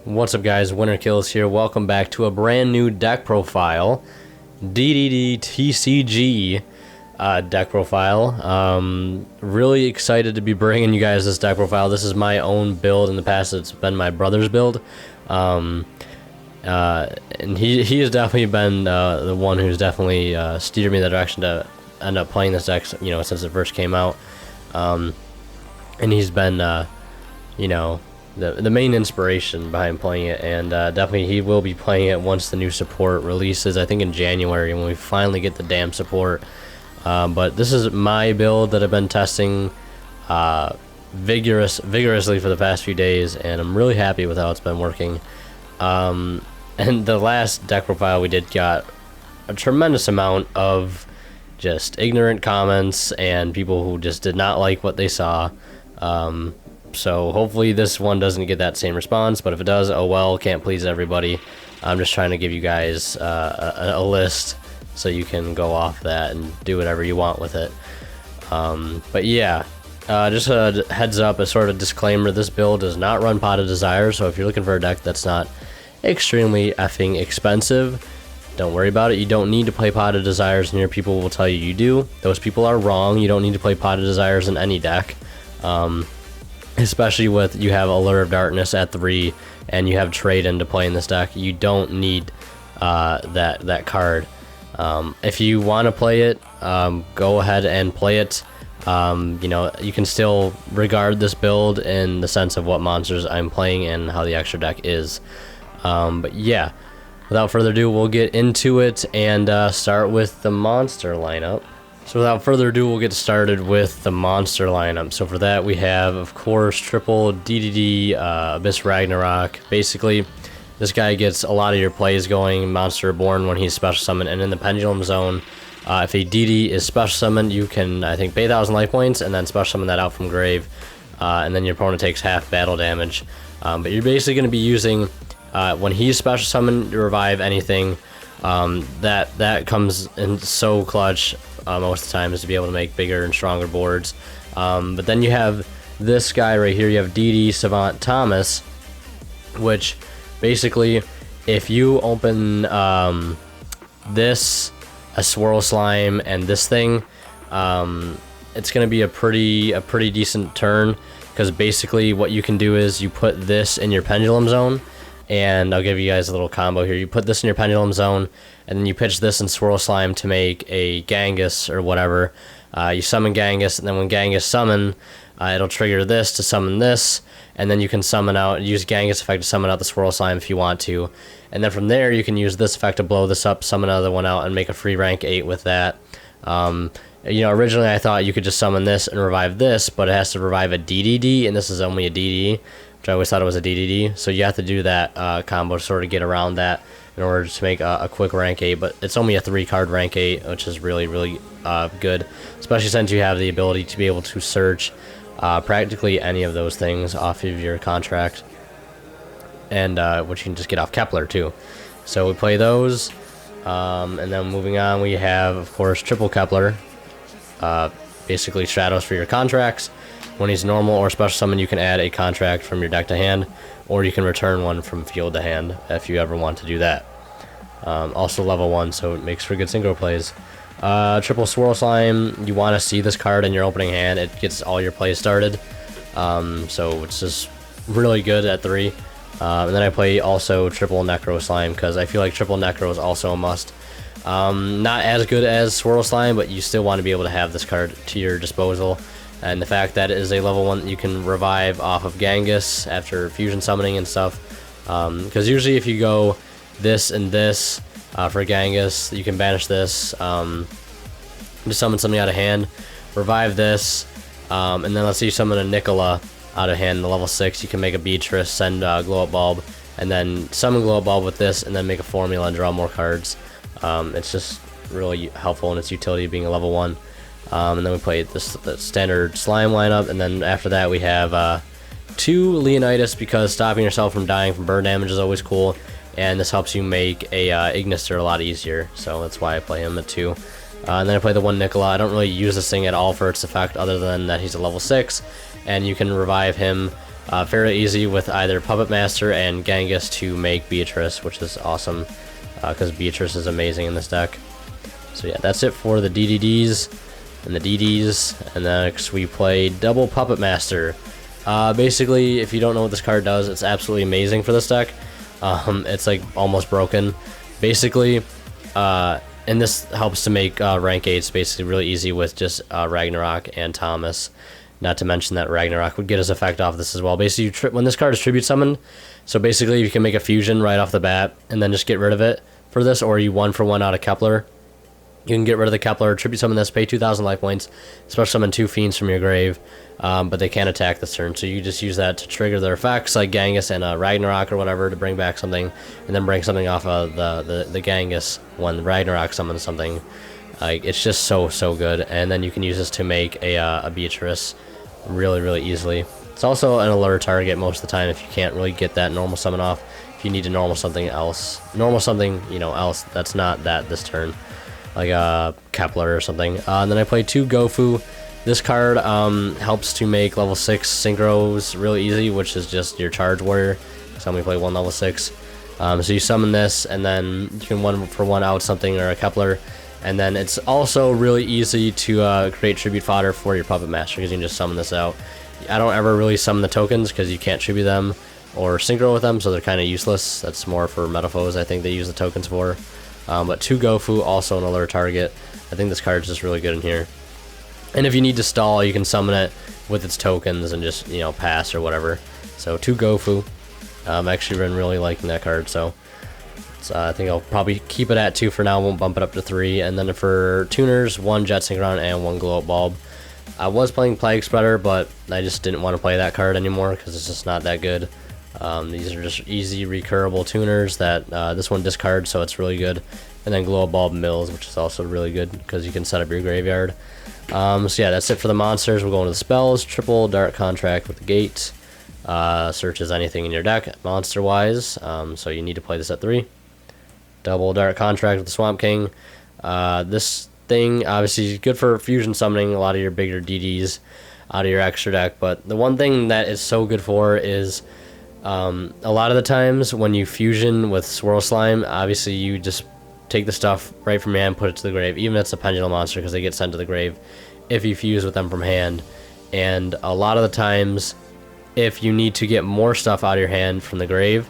What's up, guys? Winter Kills here. Welcome back to a brand new deck profile, DDD TCG deck profile. Really excited to be bringing you guys this deck profile. This is my own build. In the past, it's been my brother's build, and he has definitely been the one who's definitely steered me in the direction to end up playing this deck. You know, since it first came out, and he's been the main inspiration behind playing it, and definitely he will be playing it once the new support releases, I think in January, when we finally get the damn support. But this is my build that I've been testing vigorously for the past few days, and I'm really happy with how it's been working. And the last deck profile we did got a tremendous amount of just ignorant comments and people who just did not like what they saw. So hopefully this one doesn't get that same response, but if it does, oh well, can't please everybody. I'm just trying to give you guys a list so you can go off that and do whatever you want with it. But yeah, just a heads up, a sort of disclaimer, this build does not run Pot of Desire, so if you're looking for a deck that's not extremely effing expensive, don't worry about it. You don't need to play Pot of Desires, and your people will tell you you do. Those people are wrong. You don't need to play Pot of Desires in any deck. Especially with you have Allure of Darkness at 3 and you have Trade in to play in this deck. You don't need that card. If you want to play it, go ahead and play it. You can still regard this build in the sense of what monsters I'm playing and how the extra deck is. But yeah, without further ado, we'll get into it and start with the monster lineup. So without further ado, we'll get started with the monster lineup. So for that, we have, of course, triple DDD Abyss Ragnarok. Basically, this guy gets a lot of your plays going. Monster Reborn when he's special summoned, and in the Pendulum Zone, if a DD is special summoned, you can, I think, pay 1,000 life points and then special summon that out from grave, and then your opponent takes half battle damage. But you're basically going to be using, when he's special summoned, to revive anything. That comes in so clutch most of the time, is to be able to make bigger and stronger boards. But then you have this guy right here. You have DD Savant Thomas, which basically, if you open this, a Swirl Slime, and this thing, it's going to be a pretty decent turn, because basically what you can do is you put this in your Pendulum Zone. And I'll give you guys a little combo here. You put this in your Pendulum Zone, and then you pitch this in Swirl Slime to make a Genghis or whatever. You summon Genghis, and then when Genghis summon, it'll trigger this to summon this, and then you can use Genghis effect to summon out the Swirl Slime if you want to. And then from there, you can use this effect to blow this up, summon another one out, and make a free rank 8 with that. Originally I thought you could just summon this and revive this, but it has to revive a DDD, and this is only a DDD. I always thought it was a DDD, so you have to do that combo to sort of get around that in order to make a quick rank 8, but it's only a 3-card rank 8, which is really good, especially since you have the ability to be able to search practically any of those things off of your contract, and which you can just get off Kepler too. So we play those, and then moving on, we have, of course, triple Kepler, basically Shadows for your contracts. When he's normal or special summon, you can add a contract from your deck to hand, or you can return one from field to hand if you ever want to do that. Also level 1, so it makes for good synchro plays. Triple Swirl Slime, you want to see this card in your opening hand. It gets all your plays started, so it's just really good at 3. And then I play also triple Necro Slime, because I feel like triple Necro is also a must. Not as good as Swirl Slime, but you still want to be able to have this card to your disposal. And the fact that it is a level 1 that you can revive off of Genghis after fusion summoning and stuff. Because usually if you go this and this for Genghis, you can banish this, just summon something out of hand, revive this, and then let's say you summon a Nicola out of hand, the level 6, you can make a Beatrice, send Glow Up Bulb, and then summon Glow Up Bulb with this, and then make a formula and draw more cards. It's just really helpful in its utility being a level 1. And then we play the standard slime lineup, and then after that we have 2 Leonidas, because stopping yourself from dying from burn damage is always cool, and this helps you make a Ignister a lot easier, so that's why I play him at 2. And then I play the 1 Nicola. I don't really use this thing at all for its effect, other than that he's a level 6, and you can revive him Fairly easy with either Puppet Master and Genghis to make Beatrice, which is awesome because Beatrice is amazing in this deck. So yeah, that's it for the DDDs and the DDs, and next we play double Puppet Master. Basically, if you don't know what this card does, it's absolutely amazing for this deck. It's like almost broken. Basically, and this helps to make rank 8s basically really easy with just Ragnarok and Thomas. Not to mention that Ragnarok would get his effect off this as well. Basically, when this card is tribute summoned, so basically you can make a fusion right off the bat and then just get rid of it for this, or you 1-for-1 out of Kepler. You can get rid of the Kepler, tribute summon this, pay 2,000 life points, special summon 2 fiends from your grave, but they can't attack this turn, so you just use that to trigger their effects, like Genghis and Ragnarok or whatever, to bring back something, and then bring something off of the Genghis when Ragnarok summons something. Like, it's just so good, and then you can use this to make a Beatrice really easily. It's also an allure target most of the time if you can't really get that normal summon off. If you need to normal something else, else that's not that this turn, like Kepler or something. And then I play 2 Gofu. This card helps to make level 6 synchros really easy, which is just your charge warrior. So we play 1 level 6. So you summon this, and then you can 1-for-1 out something or a Kepler. And then it's also really easy to create tribute fodder for your Puppet Master, because you can just summon this out. I don't ever really summon the tokens because you can't tribute them or synchro with them, so they're kind of useless. That's more for Metaphos, I think they use the tokens for. But 2 Gofu, also an allure target. I think this card is just really good in here. And if you need to stall, you can summon it with its tokens and just, pass or whatever. So 2 Gofu. I've actually been really liking that card, so I think I'll probably keep it at 2 for now, won't bump it up to 3. And then for tuners, 1 Jet Synchron and 1 Glow Up Bulb. I was playing Plague Spreader, but I just didn't want to play that card anymore because it's just not that good. These are just easy recurable tuners that this one discards, so it's really good. And then Glow Up Bulb Mills, which is also really good because you can set up your graveyard. So yeah, that's it for the monsters. We'll go into the spells. Triple Dark Contract with the Gate. Searches anything in your deck monster-wise, so you need to play this at 3. Double Dark Contract with the Swamp King. This thing obviously is good for fusion summoning a lot of your bigger DDs out of your extra deck, but the one thing that is so good for is a lot of the times when you fusion with Swirl Slime, obviously you just take the stuff right from your hand, put it to the grave, even if it's a Pendulum monster, because they get sent to the grave if you fuse with them from hand. And a lot of the times, if you need to get more stuff out of your hand from the grave,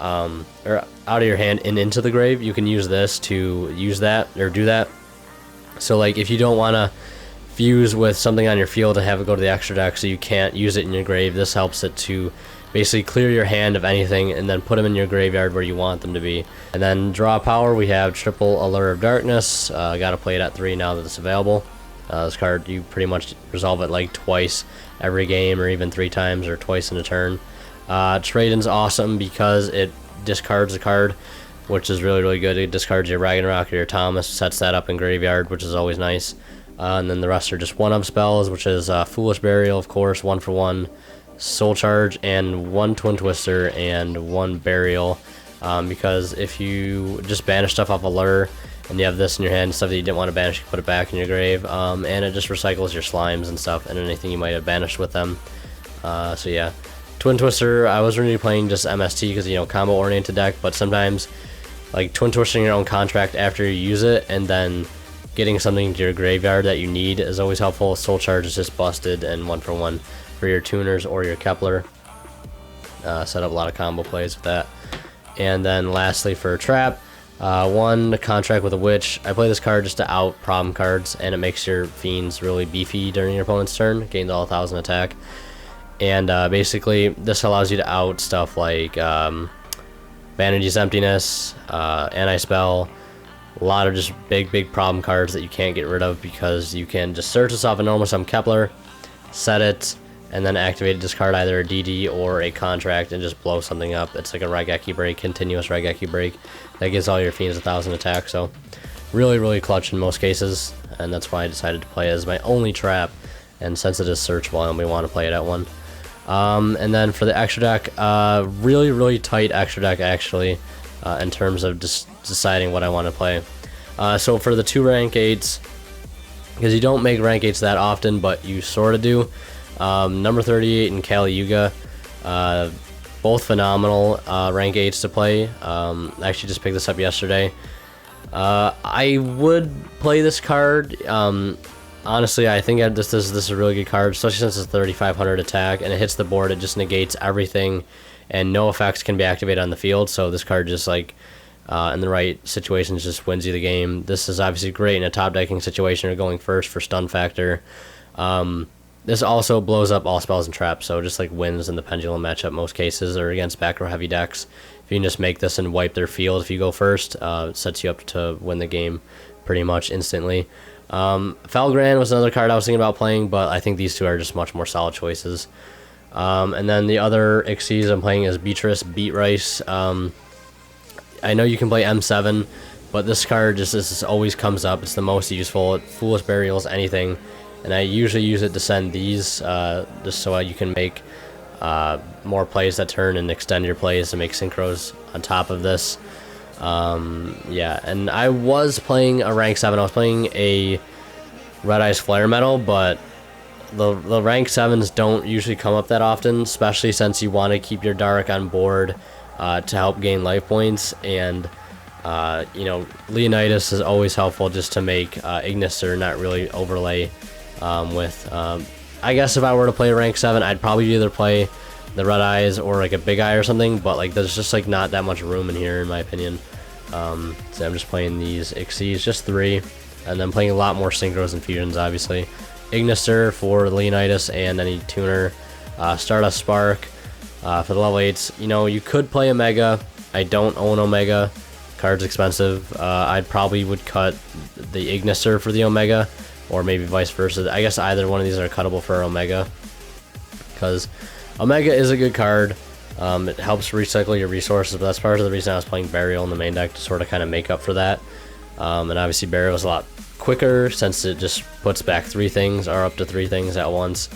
or out of your hand and into the grave, you can use this to use that or do that. So like if you don't want to fuse with something on your field and have it go to the extra deck so you can't use it in your grave, this helps it to basically clear your hand of anything and then put them in your graveyard where you want them to be. And then draw power, we have triple Allure of Darkness. Gotta play it at 3 now that it's available. This card, you pretty much resolve it like twice every game, or even 3 times, or twice in a turn. Traden's awesome because it discards a card, which is really good. It discards your Ragnarok or your Thomas, sets that up in graveyard, which is always nice. And then the rest are just 1-up spells, which is Foolish Burial, of course, 1-for-1, Soul Charge, and 1 Twin Twister, and 1 Burial. Because if you just banish stuff off Allure, and you have this in your hand, stuff that you didn't want to banish, you put it back in your grave, and it just recycles your slimes and stuff, and anything you might have banished with them. So yeah. Twin Twister, I was really playing just MST because, combo oriented deck, but sometimes like Twin Twisting your own contract after you use it and then getting something to your graveyard that you need is always helpful. Soul Charge is just busted, and 1-for-1 for your tuners or your Kepler. Set up a lot of combo plays with that. And then lastly for Trap, 1 contract with a Witch. I play this card just to out problem cards, and it makes your fiends really beefy during your opponent's turn. Gains all 1,000 attack. And basically, this allows you to out stuff like Vanity's Emptiness, Anti-Spell, a lot of just big problem cards that you can't get rid of because you can just search this off a normal summon Kepler, set it, and then activate it, discard either a DD or a contract and just blow something up. It's like a Raigeki Break, continuous Raigeki Break that gives all your fiends 1,000 attack. So really clutch in most cases, and that's why I decided to play it as my only trap. And since it is searchable, I only want to play it at 1. And then for the extra deck, really tight extra deck actually, in terms of just deciding what I want to play. So for the 2 rank 8s, because you don't make rank 8s that often, but you sort of do, number 38 and Kali Yuga. Both phenomenal rank 8s to play. I actually just picked this up yesterday. I would play this card. Honestly, I think this is a really good card, especially since it's 3,500 attack and it hits the board. It just negates everything, and no effects can be activated on the field. So this card just like in the right situations just wins you the game. This is obviously great in a top decking situation or going first for stun factor. This also blows up all spells and traps, so just like wins in the pendulum matchup most cases or against back row heavy decks. If you can just make this and wipe their field if you go first, it sets you up to win the game pretty much instantly. Felgrand was another card I was thinking about playing, but I think these two are just much more solid choices. And then the other Xyz I'm playing is Beatrice Beat Rice. I know you can play M7, but this card just always comes up. It's the most useful. Foolish Burials, anything. And I usually use it to send these just so you can make more plays that turn and extend your plays to make synchros on top of this. Yeah, and I was playing a rank 7. I was playing a Red Eyes Flare Metal, but the rank 7s don't usually come up that often, especially since you want to keep your Dark on board to help gain life points. And you know, Leonidas is always helpful just to make Ignister not really overlay with I guess if I were to play rank 7, I'd probably either play the Red Eyes or like a Big Eye or something, but like there's just like not that much room in here in my opinion. So I'm just playing these Xyz, just 3, and then playing a lot more synchros and fusions obviously. Ignister for Leonidas and any tuner. Stardust Spark for the level 8s. You know, you could play Omega. I don't own Omega. Card's expensive. I probably would cut the Ignister for the Omega, or maybe vice versa. I guess either one of these are cuttable for Omega, because Omega is a good card. It helps recycle your resources, but that's part of the reason I was playing Burial in the main deck, to sort of kind of make up for that. And obviously Burial is a lot quicker since it just puts back 3 things or up to 3 things at once.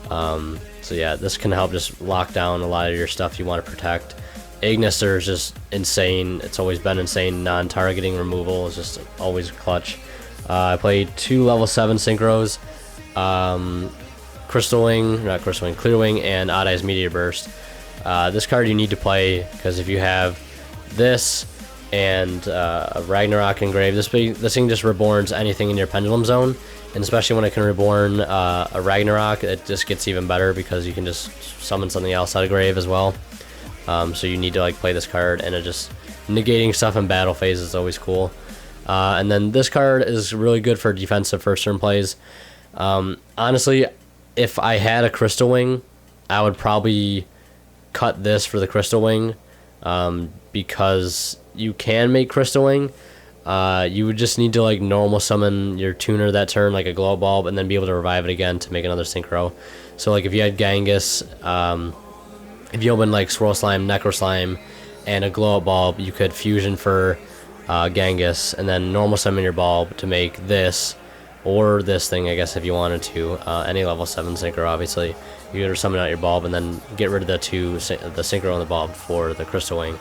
So yeah, this can help just lock down a lot of your stuff you want to protect. Ignister is just insane. It's always been insane. Non-targeting removal is just always clutch. I played 2 level 7 synchros. Clear Wing, and Odd Eyes Meteor Burst. This card you need to play, because if you have this and a Ragnarok Engrave, this thing just reborns anything in your Pendulum Zone, and especially when it can reborn a Ragnarok, it just gets even better because you can just summon something else out of grave as well. So you need to like play this card, and it just negating stuff in battle phase is always cool. And then this card is really good for defensive first turn plays. Honestly, if I had a Crystal Wing, I would probably cut this for the Crystal Wing, because you can make Crystal Wing. You would just need to like normal summon your tuner that turn, like a Glow Bulb, and then be able to revive it again to make another Synchro. So like if you had Genghis, if you open like Swirl Slime, Necro Slime, and a Glow Up Bulb, you could fusion for Genghis, and then normal summon your bulb to make this, or this thing, I guess, if you wanted to. Any level 7 Synchro, obviously. You could summon out your bulb and then get rid of the Synchro and the bulb for the Crystal Wing,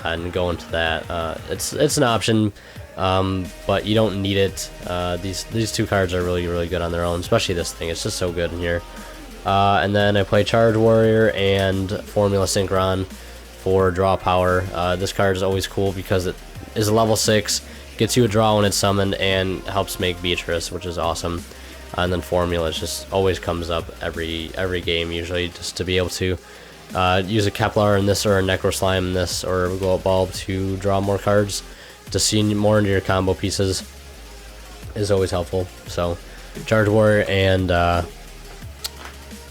and go into that. It's an option, but you don't need it. These 2 cards are really, really good on their own, especially this thing. It's just so good in here. And then I play Charge Warrior and Formula Synchron for draw power. This card is always cool because it is a level 6, gets you a draw when it's summoned, and helps make Beatrice, which is awesome. And then Formula just always comes up every game usually, just to be able to use a Kepler in this, or a Necro Slime in this, or a Glow Up Bulb to draw more cards, to see more into your combo pieces is always helpful. So Charge Warrior and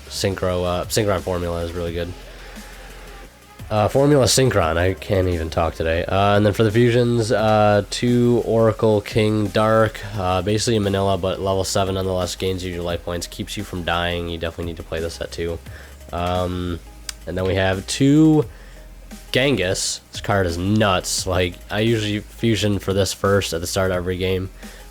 Synchron Formula is really good. Formula Synchron, I can't even talk today. And then for the fusions, 2 Oracle King Dark, basically a Manila, but level 7 nonetheless, gains you your life points, keeps you from dying. You definitely need to play this at 2. And then we have 2 Genghis. This card is nuts. Like, I usually fusion for this first at the start of every game,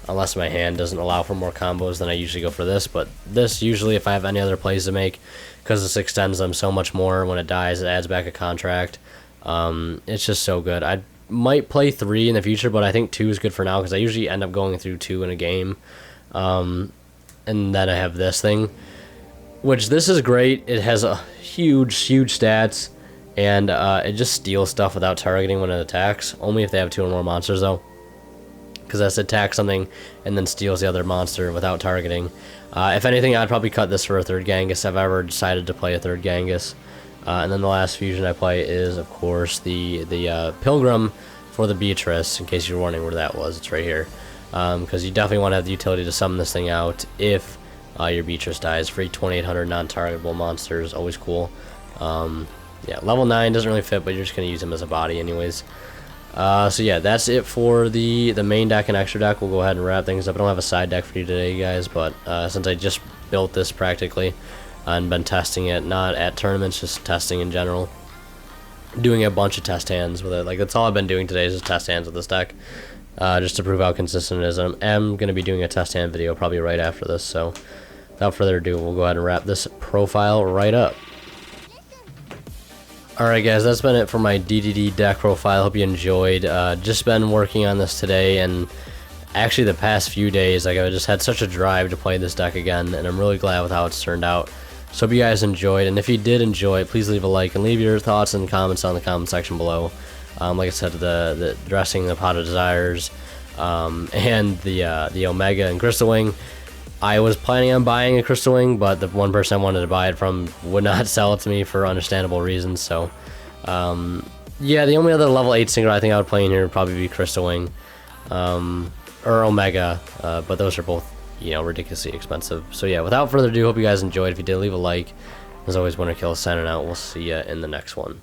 unless my hand doesn't allow for more combos, then I usually go for this. But this, usually if I have any other plays to make, because this extends them so much more. When it dies, it adds back a contract. It's just so good. I might play 3 in the future, but I think 2 is good for now, because I usually end up going through 2 in a game. And then I have this thing. which this is great. It has a huge stats, and it just steals stuff without targeting when it attacks. Only if they have 2 or more monsters though, because that's attack something and then steals the other monster without targeting. If anything, I'd probably cut this for a 3rd Genghis if I've ever decided to play a 3rd Genghis. And then the last fusion I play is, of course, the Pilgrim for the Beatrice, in case you're wondering where that was. It's right here. Because you definitely want to have the utility to summon this thing out if your Beatrice dies. Free 2800 non-targetable monsters, always cool. Yeah, level 9 doesn't really fit, but you're just going to use him as a body anyways. So yeah, that's it for the main deck and extra deck. We'll go ahead and wrap things up. I don't have a side deck for you today, guys, but since I just built this practically and been testing it, not at tournaments, just testing in general, doing a bunch of test hands with it. Like, that's all I've been doing today is just test hands with this deck, just to prove how consistent it is. I am going to be doing a test hand video probably right after this, so without further ado, we'll go ahead and wrap this profile right up. Alright guys, that's been it for my DDD deck profile. Hope you enjoyed. Just been working on this today, and actually the past few days, like, I just had such a drive to play this deck again, and I'm really glad with how it's turned out. So hope you guys enjoyed, and if you did enjoy it, please leave a like and leave your thoughts and comments on the comment section below. Like I said, the dressing, the Pot of Desires, and the Omega and Crystal Wing. I was planning on buying a Crystal Wing, but the one person I wanted to buy it from would not sell it to me for understandable reasons. So, yeah, the only other level 8 singer I think I would play in here would probably be Crystal Wing, or Omega, but those are both, you know, ridiculously expensive. So yeah, without further ado, hope you guys enjoyed. If you did, leave a like. As always, WinterKill signing out. We'll see you in the next one.